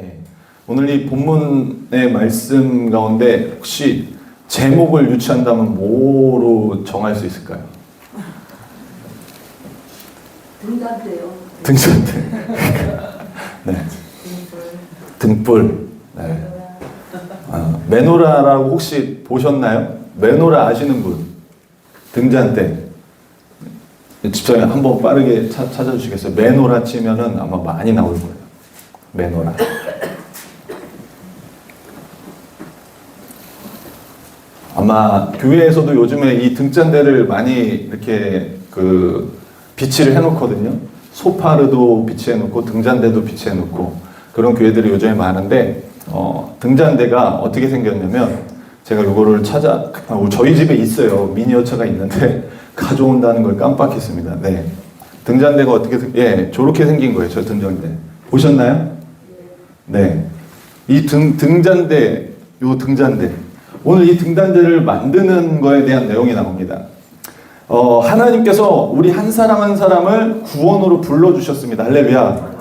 예. 오늘 이 본문의 말씀 가운데 혹시 제목을 유추한다면 뭐로 정할 수 있을까요? 등잔대요. 등잔대. 네. 등불. 네. 메노라라고 혹시 보셨나요? 메노라 아시는 분? 등잔대. 집사님 한번 빠르게 찾아주시겠어요? 메노라 치면은 아마 많이 나올 거예요. 메노라. 아마 교회에서도 요즘에 이 등잔대를 많이 이렇게 비치를 해놓거든요. 소파르도 비치해놓고 등잔대도 비치해놓고 그런 교회들이 요즘에 많은데 등잔대가 어떻게 생겼냐면 제가 이거를 저희 집에 있어요. 미니어처가 있는데 가져온다는 걸 깜빡했습니다. 네. 등잔대가 어떻게 저렇게 생긴 거예요. 저 등잔대 보셨나요? 네. 이 등잔대, 요 등잔대. 오늘 이 등잔대를 만드는 거에 대한 내용이 나옵니다. 하나님께서 우리 한 사람 한 사람을 구원으로 불러주셨습니다. 할렐루야.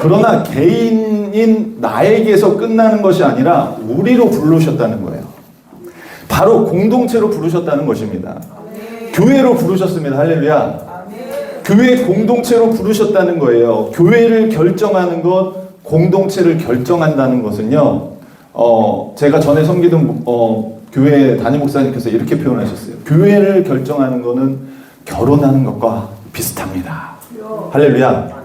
그러나 개인인 나에게서 끝나는 것이 아니라 우리로 부르셨다는 거예요. 바로 공동체로 부르셨다는 것입니다. 교회로 부르셨습니다. 할렐루야. 교회 공동체로 부르셨다는 거예요. 교회를 결정하는 것, 공동체를 결정한다는 것은요. 제가 전에 섬기던 교회 담임 목사님께서 이렇게 표현하셨어요. 교회를 결정하는 것은 결혼하는 것과 비슷합니다. 할렐루야.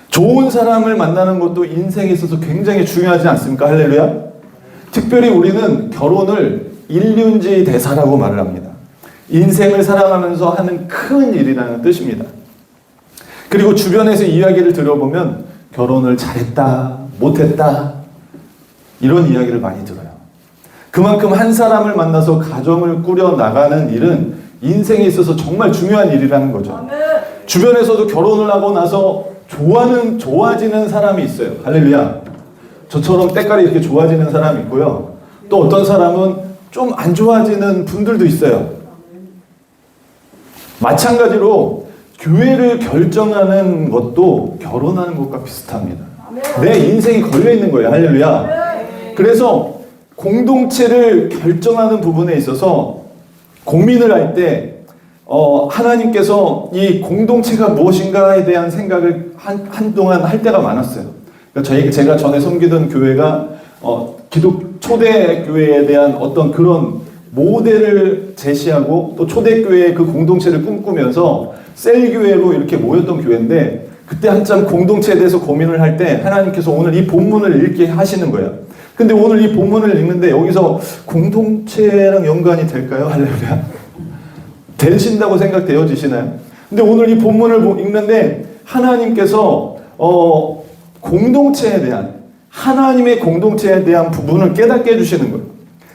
좋은 사람을 만나는 것도 인생에 있어서 굉장히 중요하지 않습니까? 할렐루야. 특별히 우리는 결혼을 일륜지 대사라고 말을 합니다. 인생을 살아가면서 하는 큰 일이라는 뜻입니다. 그리고 주변에서 이야기를 들어보면 결혼을 잘했다, 못했다 이런 이야기를 많이 들어요. 그만큼 한 사람을 만나서 가정을 꾸려 나가는 일은 인생에 있어서 정말 중요한 일이라는 거죠. 주변에서도 결혼을 하고 나서 좋아지는 사람이 있어요. 할렐루야. 저처럼 때깔이 이렇게 좋아지는 사람이 있고요. 또 어떤 사람은 좀 안 좋아지는 분들도 있어요. 마찬가지로 교회를 결정하는 것도 결혼하는 것과 비슷합니다. 내 인생이 걸려있는 거예요. 할렐루야. 그래서 공동체를 결정하는 부분에 있어서 고민을 할 때 하나님께서 이 공동체가 무엇인가에 대한 생각을 한동안 할 때가 많았어요. 그러니까 제가 전에 섬기던 교회가 초대 교회에 대한 어떤 그런 모델을 제시하고 또 초대교회의 그 공동체를 꿈꾸면서 셀교회로 이렇게 모였던 교회인데 그때 한참 공동체에 대해서 고민을 할 때 하나님께서 오늘 이 본문을 읽게 하시는 거예요. 근데 오늘 이 본문을 읽는데 여기서 공동체랑 연관이 될까요? 할렐루야. 되신다고 생각되어지시나요? 근데 오늘 이 본문을 읽는데 하나님께서 공동체에 대한 하나님의 공동체에 대한 부분을 깨닫게 해주시는 거예요.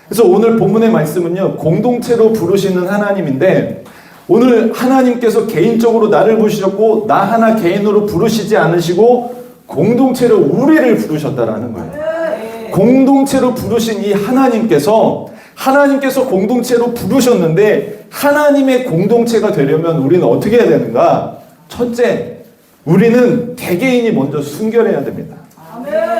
그래서 오늘 본문의 말씀은요, 공동체로 부르시는 하나님인데 오늘 하나님께서 개인적으로 나를 부르셨고 나 하나 개인으로 부르시지 않으시고 공동체로 우리를 부르셨다라는 거예요. 공동체로 부르신 이 하나님께서 공동체로 부르셨는데 하나님의 공동체가 되려면 우리는 어떻게 해야 되는가? 첫째, 우리는 개개인이 먼저 순결해야 됩니다.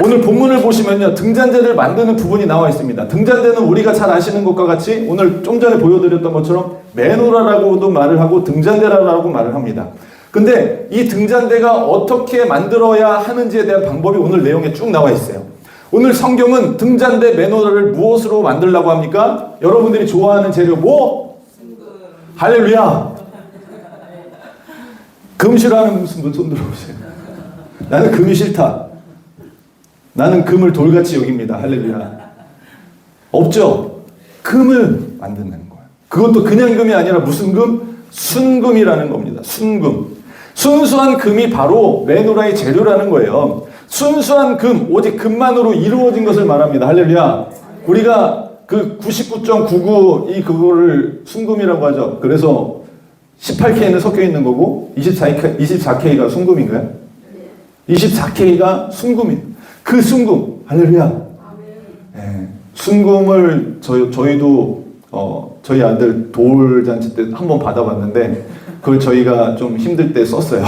오늘 본문을 보시면요, 등잔대를 만드는 부분이 나와 있습니다. 등잔대는 우리가 잘 아시는 것과 같이 오늘 좀 전에 보여드렸던 것처럼 메노라라고도 말을 하고 등잔대라고 말을 합니다. 근데 이 등잔대가 어떻게 만들어야 하는지에 대한 방법이 오늘 내용에 쭉 나와 있어요. 오늘 성경은 등잔대 메노라를 무엇으로 만들려고 합니까? 여러분들이 좋아하는 재료 뭐? 할렐루야. 금 싫어하는 분 손 들어보세요. 나는 금이 싫다. 나는 금을 돌같이 여깁니다. 할렐루야. 없죠? 금을 만드는 거예요. 그것도 그냥 금이 아니라 무슨 금? 순금이라는 겁니다. 순금. 순수한 금이 바로 메노라의 재료라는 거예요. 순수한 금, 오직 금만으로 이루어진 것을 말합니다. 할렐루야. 우리가 그 99.99 그거를 순금이라고 하죠. 그래서 18K는 섞여 있는 거고 24K가 순금인가요? 24K가 순금이에요. 그 순금, 할렐루야. 네, 순금을 저희도 저희 아들 돌잔치 때 한번 받아봤는데 그걸 저희가 좀 힘들 때 썼어요.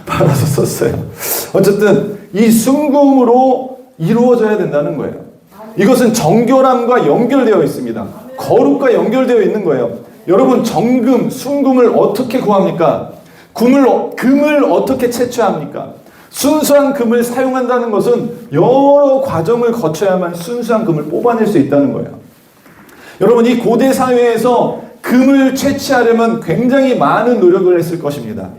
팔아서 썼어요. 어쨌든 이 순금으로 이루어져야 된다는 거예요. 이것은 정결함과 연결되어 있습니다. 거룩과 연결되어 있는 거예요. 여러분, 정금, 순금을 어떻게 구합니까? 금을 어떻게 채취합니까? 순수한 금을 사용한다는 것은 여러 과정을 거쳐야만 순수한 금을 뽑아낼 수 있다는 거예요. 여러분, 이 고대 사회에서 금을 채취하려면 굉장히 많은 노력을 했을 것입니다.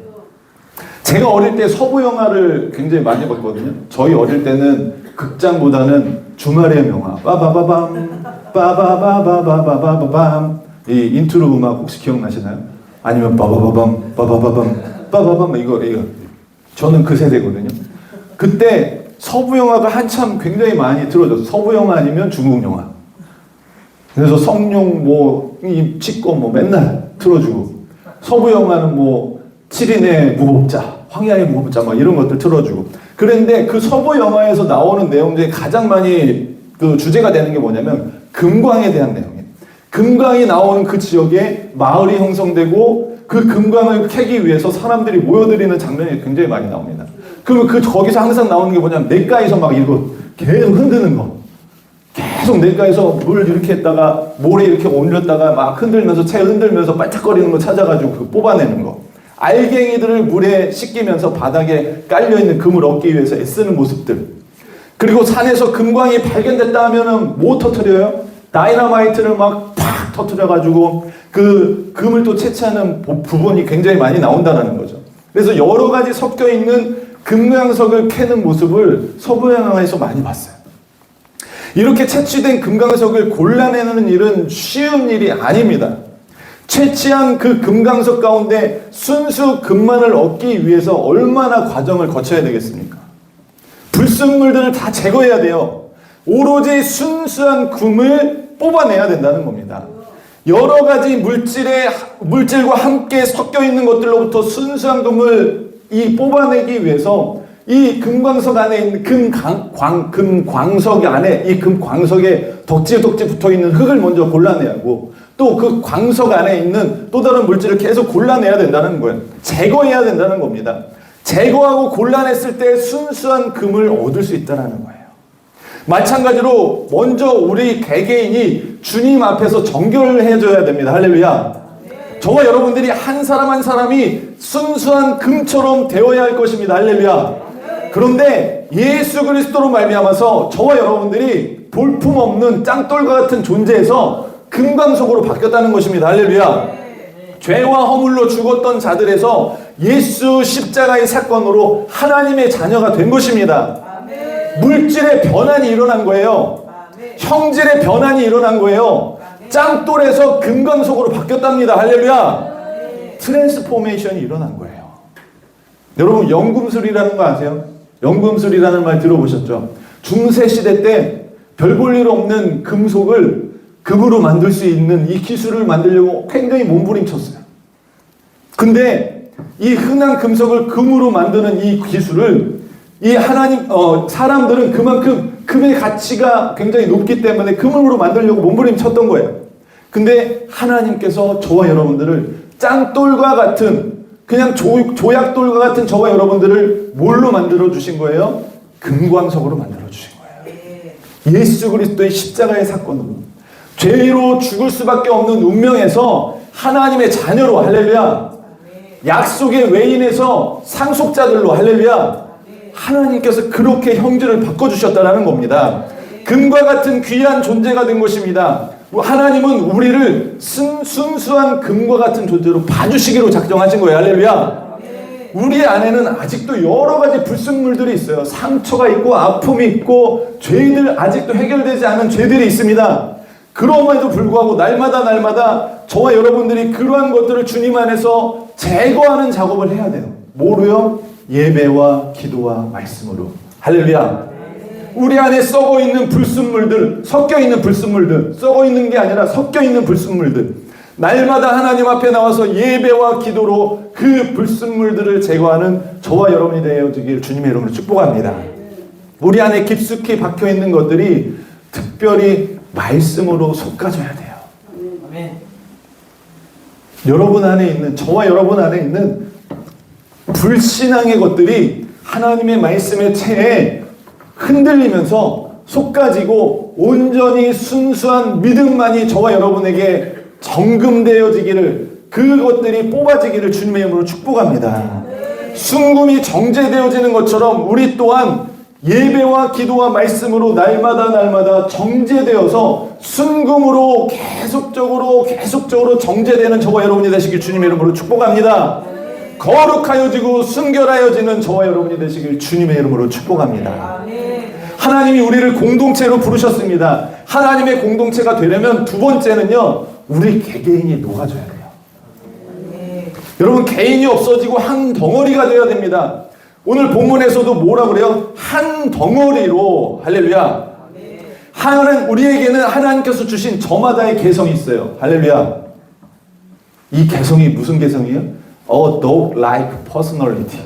제가 어릴 때 서부 영화를 굉장히 많이 봤거든요. 저희 어릴 때는 극장보다는 주말의 명화, 빠바바밤, 빠바바바바바바밤, 이 인트로 음악 혹시 기억나시나요? 아니면 빠바바밤, 빠바바밤, 빠바밤, 이거. 저는 그 세대거든요. 그때 서부 영화가 한참 굉장히 많이 틀어졌어요. 서부 영화 아니면 중국 영화. 그래서 성룡 이 찍고 맨날 틀어주고, 서부 영화는 7인의 무법자, 황야의 무법자 이런 것들 틀어주고. 그런데 그 서부 영화에서 나오는 내용 중에 가장 많이 그 주제가 되는 게 뭐냐면 금광에 대한 내용이에요. 금광이 나오는 그 지역에 마을이 형성되고 그 금광을 캐기 위해서 사람들이 모여들이는 장면이 굉장히 많이 나옵니다. 그러면 거기서 항상 나오는 게 뭐냐면 냇가에서 이거 계속 흔드는 거. 계속 냇가에서 물 이렇게 했다가 모래 이렇게 올렸다가 막 흔들면서 채 흔들면서 반짝거리는 거 찾아가지고 뽑아내는 거. 알갱이들을 물에 씻기면서 바닥에 깔려있는 금을 얻기 위해서 애쓰는 모습들. 그리고 산에서 금광이 발견됐다 하면은 뭐 터뜨려요? 다이너마이트를 팍 터뜨려가지고 그 금을 또 채취하는 부분이 굉장히 많이 나온다는 거죠. 그래서 여러 가지 섞여 있는 금강석을 캐는 모습을 서부 영화에서 많이 봤어요. 이렇게 채취된 금강석을 골라내는 일은 쉬운 일이 아닙니다. 채취한 그 금강석 가운데 순수 금만을 얻기 위해서 얼마나 과정을 거쳐야 되겠습니까? 불순물들을 다 제거해야 돼요. 오로지 순수한 금을 뽑아내야 된다는 겁니다. 여러 가지 물질과 함께 섞여 있는 것들로부터 순수한 금을 뽑아내기 위해서 이 금광석 안에 있는 금광석 안에 이 금광석에 덕지에 붙어 있는 흙을 먼저 골라내야 하고, 또 그 광석 안에 있는 또 다른 물질을 계속 골라내야 된다는 거예요. 제거해야 된다는 겁니다. 제거하고 골라냈을 때 순수한 금을 얻을 수 있다는 거예요. 마찬가지로 먼저 우리 개개인이 주님 앞에서 정결을 해줘야 됩니다. 할렐루야. 저와 여러분들이 한 사람 한 사람이 순수한 금처럼 되어야 할 것입니다. 할렐루야. 그런데 예수 그리스도로 말미암아서 저와 여러분들이 볼품없는 짱돌과 같은 존재에서 금광석으로 바뀌었다는 것입니다. 할렐루야. 죄와 허물로 죽었던 자들에서 예수 십자가의 사건으로 하나님의 자녀가 된 것입니다. 물질의 변환이 일어난 거예요. 형질의 변환이 일어난 거예요. 짱돌에서 금광석으로 바뀌었답니다. 할렐루야. 트랜스포메이션이 일어난 거예요. 여러분, 연금술이라는 거 아세요? 연금술이라는 말 들어보셨죠? 중세시대 때 별 볼 일 없는 금속을 금으로 만들 수 있는 이 기술을 만들려고 굉장히 몸부림쳤어요. 근데 이 흔한 금속을 금으로 만드는 이 기술을 사람들은 그만큼 금의 가치가 굉장히 높기 때문에 금으로 만들려고 몸부림쳤던 거예요. 근데 하나님께서 저와 여러분들을 짱돌과 같은, 그냥 조약돌과 같은 저와 여러분들을 뭘로 만들어 주신 거예요? 금광석으로 만들어 주신 거예요. 예수 그리스도의 십자가의 사건으로. 죄로 죽을 수밖에 없는 운명에서 하나님의 자녀로, 할렐루야. 약속의 외인에서 상속자들로, 할렐루야. 하나님께서 그렇게 형질을 바꿔주셨다는 겁니다. 금과 같은 귀한 존재가 된 것입니다. 하나님은 우리를 순수한 금과 같은 존재로 봐주시기로 작정하신 거예요. 할렐루야. 우리 안에는 아직도 여러 가지 불순물들이 있어요. 상처가 있고 아픔이 있고 죄들, 아직도 해결되지 않은 죄들이 있습니다. 그럼에도 불구하고 날마다 저와 여러분들이 그러한 것들을 주님 안에서 제거하는 작업을 해야 돼요. 뭐로요? 예배와 기도와 말씀으로. 할렐루야. 우리 안에 썩어 있는 불순물들, 섞여 있는 불순물들, 썩어 있는 게 아니라 섞여 있는 불순물들, 날마다 하나님 앞에 나와서 예배와 기도로 그 불순물들을 제거하는 저와 여러분이 되어지길 주님의 이름으로 축복합니다. 우리 안에 깊숙이 박혀 있는 것들이 특별히 말씀으로 솎아져야 돼요. 아멘. 여러분 안에 있는, 저와 여러분 안에 있는 불신앙의 것들이 하나님의 말씀의 체에 흔들리면서 속가지고 온전히 순수한 믿음만이 저와 여러분에게 정금되어지기를, 그것들이 뽑아지기를 주님의 이름으로 축복합니다. 순금이 정제되어지는 것처럼 우리 또한 예배와 기도와 말씀으로 날마다 정제되어서 순금으로 계속적으로 정제되는 저와 여러분이 되시길 주님의 이름으로 축복합니다. 거룩하여지고 순결하여지는 저와 여러분이 되시길 주님의 이름으로 축복합니다. 하나님이 우리를 공동체로 부르셨습니다. 하나님의 공동체가 되려면 두 번째는요, 우리 개개인이 녹아져야 돼요. 여러분, 개인이 없어지고 한 덩어리가 되어야 됩니다. 오늘 본문에서도 뭐라고 그래요? 한 덩어리로, 할렐루야. 우리에게는 하나님께서 주신 저마다의 개성이 있어요. 할렐루야. 이 개성이 무슨 개성이에요? A dog-like personality.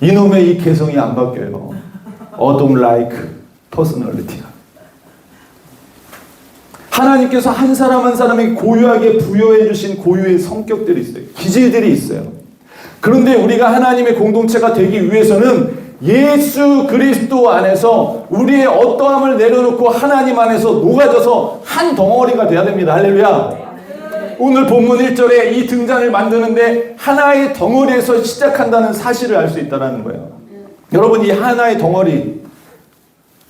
이놈의 이 개성이 안 바뀌어요. A dog-like personality가. 하나님께서 한 사람 한 사람에게 고유하게 부여해 주신 고유의 성격들이 있어요. 기질들이 있어요. 그런데 우리가 하나님의 공동체가 되기 위해서는 예수 그리스도 안에서 우리의 어떠함을 내려놓고 하나님 안에서 녹아져서 한 덩어리가 돼야 됩니다. 할렐루야. 오늘 본문 1절에 이 등잔을 만드는데 하나의 덩어리에서 시작한다는 사실을 알 수 있다는 거예요. 여러분, 이 하나의 덩어리,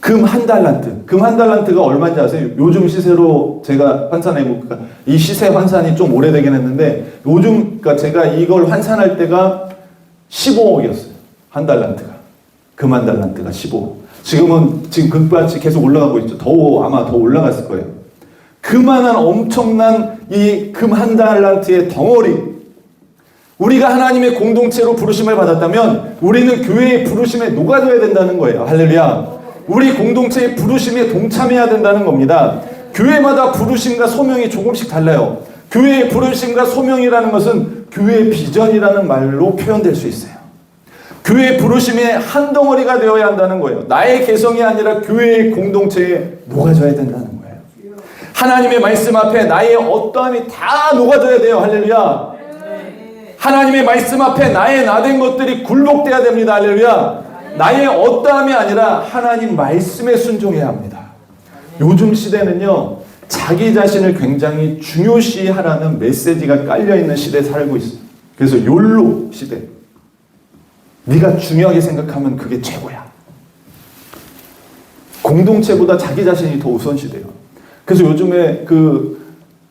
금 한 달란트. 금 한 달란트가 얼마인지 아세요? 요즘 시세로 제가 환산해보니까 이 시세 환산이 좀 오래되긴 했는데 그러니까 제가 이걸 환산할 때가 15억이었어요. 한 달란트가. 금 한 달란트가 15억. 지금 금값이 계속 올라가고 있죠. 아마 더 올라갔을 거예요. 그만한 엄청난 이 금 한 달란트의 덩어리. 우리가 하나님의 공동체로 부르심을 받았다면 우리는 교회의 부르심에 녹아져야 된다는 거예요. 할렐루야. 우리 공동체의 부르심에 동참해야 된다는 겁니다. 교회마다 부르심과 소명이 조금씩 달라요. 교회의 부르심과 소명이라는 것은 교회의 비전이라는 말로 표현될 수 있어요. 교회의 부르심의 한 덩어리가 되어야 한다는 거예요. 나의 개성이 아니라 교회의 공동체에 녹아져야 된다는 거예요. 하나님의 말씀 앞에 나의 어떠함이 다 녹아져야 돼요. 할렐루야. 하나님의 말씀 앞에 나의 나된 것들이 굴복돼야 됩니다. 할렐루야. 나의 어떠함이 아니라 하나님 말씀에 순종해야 합니다. 요즘 시대는요, 자기 자신을 굉장히 중요시하라는 메시지가 깔려있는 시대에 살고 있어요. 그래서 욜로 시대. 네가 중요하게 생각하면 그게 최고야. 공동체보다 자기 자신이 더 우선시돼요. 그래서 요즘에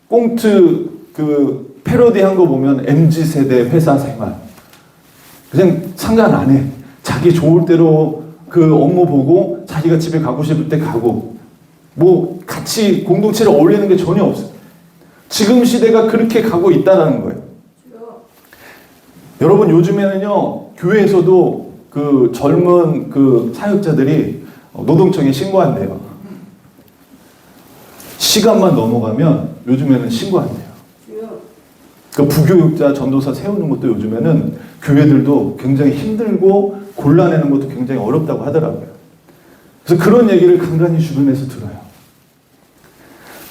꽁트 패러디 한 거 보면 MZ세대 회사 생활. 그냥 상관 안 해. 자기 좋을 대로 업무 보고 자기가 집에 가고 싶을 때 가고 뭐 같이 공동체를 어울리는 게 전혀 없어요. 지금 시대가 그렇게 가고 있다는 거예요. 여러분, 요즘에는요, 교회에서도 젊은 사역자들이 노동청에 신고한대요. 시간만 넘어가면 요즘에는 신고한대요. 부교육자 전도사 세우는 것도 요즘에는 교회들도 굉장히 힘들고 골라내는 것도 굉장히 어렵다고 하더라고요. 그래서 그런 얘기를 간간히 주변에서 들어요.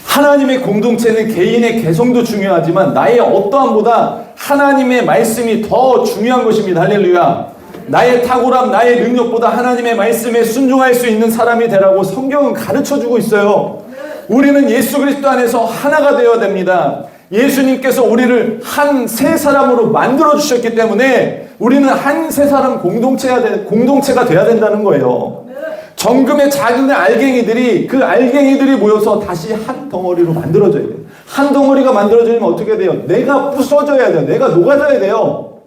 하나님의 공동체는 개인의 개성도 중요하지만 나의 어떠함보다 하나님의 말씀이 더 중요한 것입니다. 할렐루야. 나의 탁월함, 나의 능력보다 하나님의 말씀에 순종할 수 있는 사람이 되라고 성경은 가르쳐주고 있어요. 우리는 예수 그리스도 안에서 하나가 되어야 됩니다. 예수님께서 우리를 한 세 사람으로 만들어 주셨기 때문에 우리는 한 세 사람 공동체가 돼야 된다는 거예요. 정금의 작은 알갱이들이 모여서 다시 한 덩어리로 만들어져야 돼요. 한 덩어리가 만들어지면 어떻게 돼요? 내가 부서져야 돼요. 내가 녹아져야 돼요.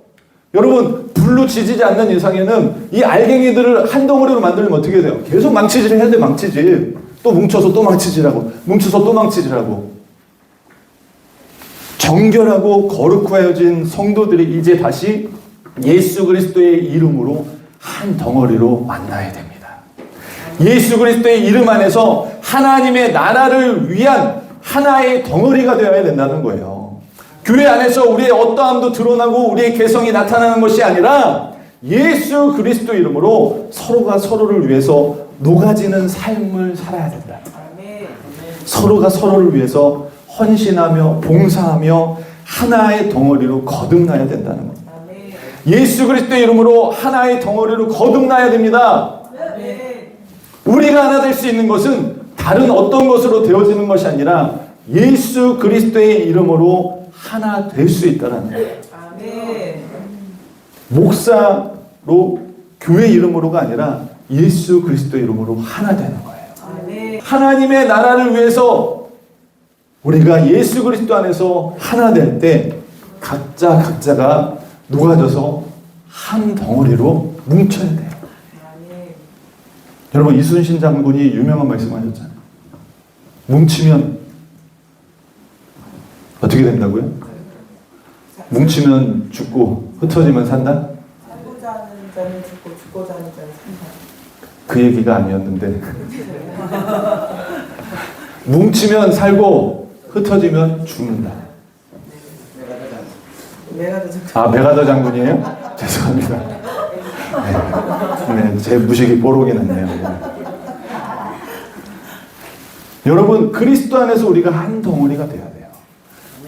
여러분, 불로 지지지 않는 이상에는 이 알갱이들을 한 덩어리로 만들면 어떻게 돼요? 계속 망치질 해야 돼. 망치질. 또 뭉쳐서 또 망치질하고, 뭉쳐서 또 망치질하고. 정결하고 거룩하여진 성도들이 이제 다시 예수 그리스도의 이름으로 한 덩어리로 만나야 됩니다. 예수 그리스도의 이름 안에서 하나님의 나라를 위한 하나의 덩어리가 되어야 된다는 거예요. 교회 안에서 우리의 어떠함도 드러나고 우리의 개성이 나타나는 것이 아니라 예수 그리스도 이름으로 서로가 서로를 위해서 녹아지는 삶을 살아야 된다. 서로가 서로를 위해서 헌신하며 봉사하며 하나의 덩어리로 거듭나야 된다는 겁니다. 아멘. 예수 그리스도의 이름으로 하나의 덩어리로 거듭나야 됩니다. 아멘. 우리가 하나 될 수 있는 것은 다른 어떤 것으로 되어지는 것이 아니라 예수 그리스도의 이름으로 하나 될 수 있다는 거예요. 아멘. 목사로 교회 이름으로가 아니라 예수 그리스도의 이름으로 하나 되는 거예요. 아멘. 하나님의 나라를 위해서 우리가 예수 그리스도 안에서 하나 될 때 각자가 녹아져서 한 덩어리로 뭉쳐야 돼요. 아멘. 여러분 이순신 장군이 유명한 말씀하셨잖아요. 뭉치면 어떻게 된다고요? 뭉치면 죽고 흩어지면 산다? 살고자 하는 자는 죽고 죽고자 하는 자는 산다. 그 얘기가 아니었는데 뭉치면 살고 흩어지면 죽는다. 메가더 아, 메가더 장군이에요? 죄송합니다. 네, 제 무식이 뽀록이 났네요. 여러분, 그리스도 안에서 우리가 한 덩어리가 돼야 돼요.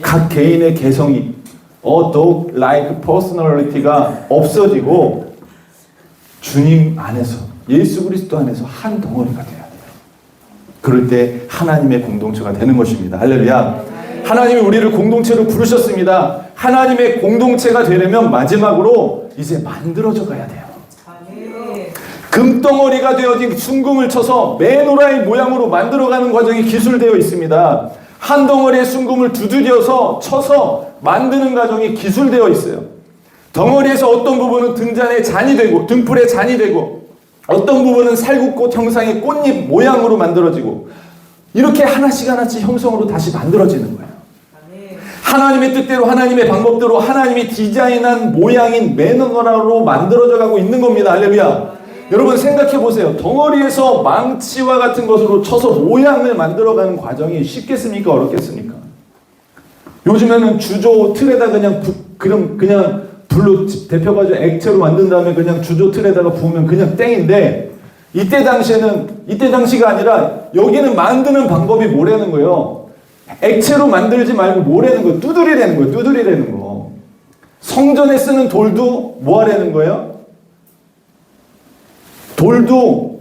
각 개인의 개성이, dog like personality가 없어지고 주님 안에서, 예수 그리스도 안에서 한 덩어리가 돼야 돼요. 그럴 때 하나님의 공동체가 되는 것입니다. 할렐루야. 하나님이 우리를 공동체로 부르셨습니다. 하나님의 공동체가 되려면 마지막으로 이제 만들어져 가야 돼요. 아멘. 금덩어리가 되어진 순금을 쳐서 메노라의 모양으로 만들어가는 과정이 기술되어 있습니다. 한 덩어리의 순금을 두드려서 쳐서 만드는 과정이 기술되어 있어요. 덩어리에서 어떤 부분은 등잔에 잔이 되고 등불에 잔이 되고 어떤 부분은 살구꽃 형상의 꽃잎 모양으로 만들어지고 이렇게 하나씩 형성으로 다시 만들어지는 거예요. 아멘. 하나님의 뜻대로 하나님의 방법대로 하나님이 디자인한 모양인 매너로 만들어져 가고 있는 겁니다. 할렐루야. 여러분 생각해 보세요. 덩어리에서 망치와 같은 것으로 쳐서 모양을 만들어가는 과정이 쉽겠습니까? 어렵겠습니까? 요즘에는 주조 틀에다 그냥 불로 데펴가지고 액체로 만든 다음에 그냥 주조 틀에다가 부으면 그냥 땡인데 이때 당시가 아니라 여기는 만드는 방법이 뭐라는 거예요? 액체로 만들지 말고 뭐라는 거예요? 두드리라는 거예요. 두드리라는 거. 성전에 쓰는 돌도 뭐 하라는 거예요? 돌도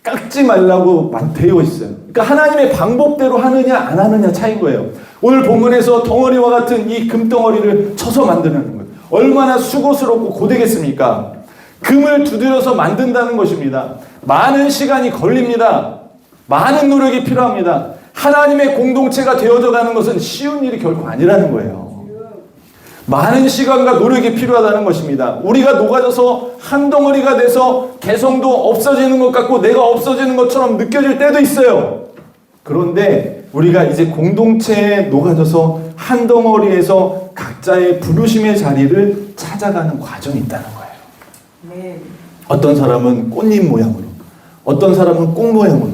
깎지 말라고 되어 있어요. 그러니까 하나님의 방법대로 하느냐 안 하느냐 차이인 거예요. 오늘 본문에서 덩어리와 같은 이 금덩어리를 쳐서 만드는 거예요. 얼마나 수고스럽고 고되겠습니까? 금을 두드려서 만든다는 것입니다. 많은 시간이 걸립니다. 많은 노력이 필요합니다. 하나님의 공동체가 되어져 가는 것은 쉬운 일이 결코 아니라는 거예요. 많은 시간과 노력이 필요하다는 것입니다. 우리가 녹아져서 한 덩어리가 돼서 개성도 없어지는 것 같고 내가 없어지는 것처럼 느껴질 때도 있어요. 그런데 우리가 이제 공동체에 녹아져서 한 덩어리에서 각자의 부르심의 자리를 찾아가는 과정이 있다는 거예요. 아멘. 어떤 사람은 꽃잎 모양으로, 어떤 사람은 꽃 모양으로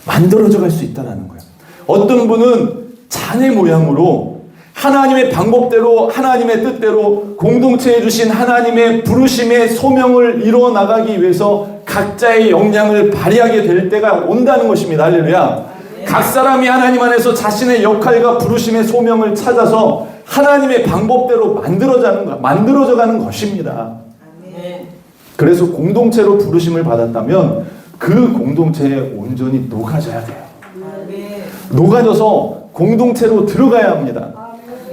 만들어져 갈 수 있다는 거예요. 어떤 분은 잔의 모양으로 하나님의 방법대로 하나님의 뜻대로 공동체에 주신 하나님의 부르심의 소명을 이루어 나가기 위해서 각자의 역량을 발휘하게 될 때가 온다는 것입니다. 할렐루야. 각 사람이 하나님 안에서 자신의 역할과 부르심의 소명을 찾아서 하나님의 방법대로 만들어져 가는 것입니다. 아멘. 그래서 공동체로 부르심을 받았다면 그 공동체에 온전히 녹아져야 돼요. 아멘. 녹아져서 공동체로 들어가야 합니다.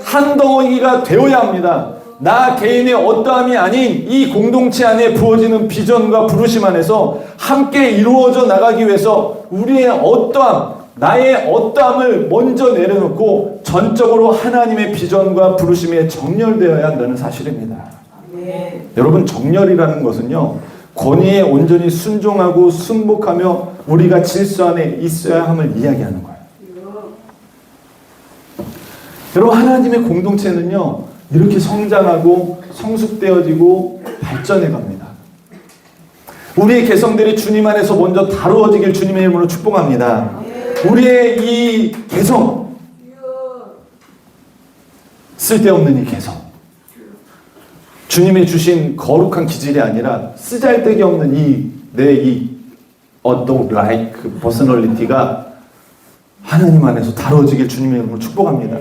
한 덩어리가 되어야 합니다. 나 개인의 어떠함이 아닌 이 공동체 안에 부어지는 비전과 부르심 안에서 함께 이루어져 나가기 위해서 우리의 어떠함, 나의 어떠함을 먼저 내려놓고 전적으로 하나님의 비전과 부르심에 정렬되어야 한다는 사실입니다. 아멘. 여러분, 정렬이라는 것은요, 권위에 온전히 순종하고 순복하며 우리가 질서 안에 있어야 함을 이야기하는 거예요. 여러분, 하나님의 공동체는요, 이렇게 성장하고 성숙되어지고 발전해 갑니다. 우리의 개성들이 주님 안에서 먼저 다루어지길 주님의 이름으로 축복합니다. 우리의 이 개성, 쓸데없는 이 개성, 주님의 주신 거룩한 기질이 아니라 쓰잘데기 없는 내 어떤 like personality가 하나님 안에서 다뤄지길 주님의 이름으로 축복합니다.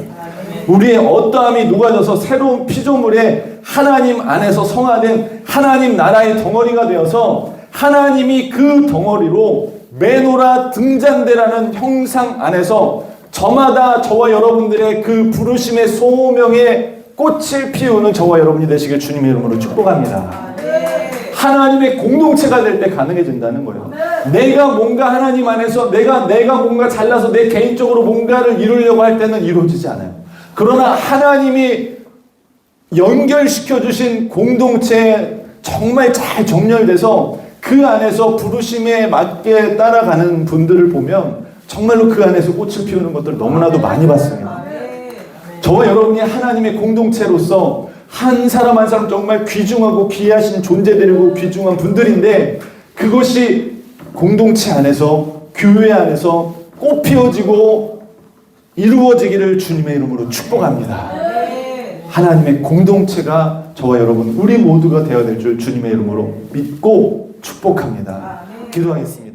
우리의 어떠함이 녹아져서 새로운 피조물에 하나님 안에서 성화된 하나님 나라의 덩어리가 되어서 하나님이 그 덩어리로 메노라 등잔대라는 형상 안에서 저마다 저와 여러분들의 그 부르심의 소명에 꽃을 피우는 저와 여러분이 되시길 주님의 이름으로 축복합니다. 하나님의 공동체가 될 때 가능해진다는 거예요. 내가 뭔가 하나님 안에서 내가 뭔가 잘나서 내 개인적으로 뭔가를 이루려고 할 때는 이루어지지 않아요. 그러나 하나님이 연결시켜 주신 공동체에 정말 잘 정렬돼서 그 안에서 부르심에 맞게 따라가는 분들을 보면 정말로 그 안에서 꽃을 피우는 것들을 너무나도 많이 봤습니다. 저와 여러분이 하나님의 공동체로서 한 사람 한 사람 정말 귀중하고 귀하신 존재들이고 귀중한 분들인데 그것이 공동체 안에서 교회 안에서 꽃 피워지고 이루어지기를 주님의 이름으로 축복합니다. 하나님의 공동체가 저와 여러분 우리 모두가 되어야 될 줄 주님의 이름으로 믿고 축복합니다. 기도하겠습니다.